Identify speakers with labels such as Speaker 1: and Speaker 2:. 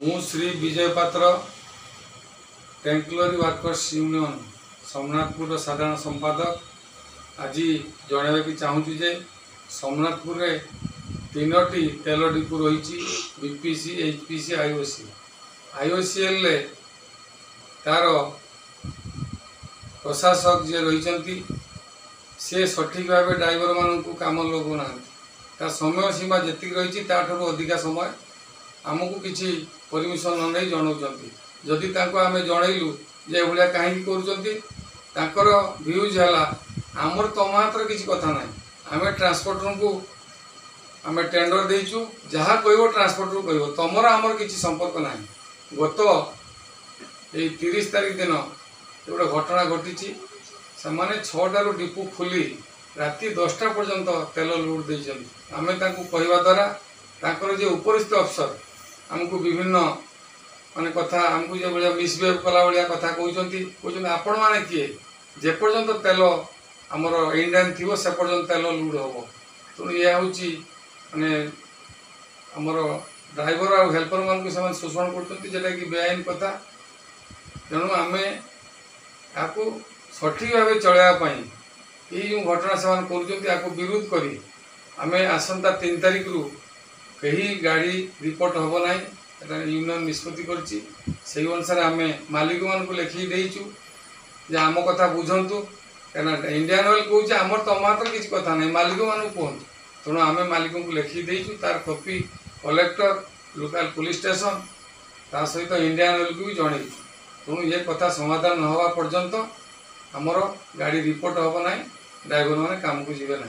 Speaker 1: ମୁଁ ଶ୍ରୀ विजय पात्र टेंकलरी workers union Somnathpur साधारण संपादक आज जनवाक चाहूँ जे सोमनाथपुर में 3टी तेल डिपो रही बीपीसी एचपीसी आईओसी आईओसीएल तार प्रशासक जे रही से सठिक भाव ड्राइवर मानू कम लगुना तार समय सीमा जी रही अधिका समय आमको किसी परमिशन न नहीं जनाऊँच जदि आम जनइलु जे भाया कहीं कर भ्यूज है आमर तुम हाथ किसी कथा ना आम ट्रांसपोर्टर को आम टेंडर देचु जहाँ कह ट्रांसपोर्टर कह तुमर आमर किसी संपर्क ना गत ये 30 तारीख दिन गोटे घटना घटी से मैंने 6टारू डिपो खोली राति 10टा पर्यंत तेल लुट देते आम कहवा द्वारा तांकर जे उपरिस्थ अफसर आमको विभिन्न माने कथा आमको जो भाया मिसबिहेव कला भाया कथा कहते आपण मैंने किए जेपर्यंत तेल आमर इंडियन थी से पर्यंत तेल लुट हम तेणु यह हूँ माने आमर ड्राइवर और हेल्पर मान को शोषण करटा कि बेआईन कथा तेणु आम आपको सठिक भाव चलवाई ये जो घटना से कर विरोध करी आम आसंता 3 तारीख रु कहीं गाड़ी रिपोर्ट हम ना यूनियन निष्पत्ति कर अनुसार आम मालिक मान को लिखिक देचु जे आम कथा बुझंतु कहीं इंडियन ऑयल कहे आमर तुम हाथ किसी कथा ना मालिक मान कहतु तेणु आम मालिक को लिखिक देचु तार copy collector local police station ता सहित इंडियन ऑयल को भी जन तेणु ये कथा समाधान न हवा पर्यंत आमर गाड़ी रिपोर्ट हम ना ड्राइवर मैंने काम को जीवे ना।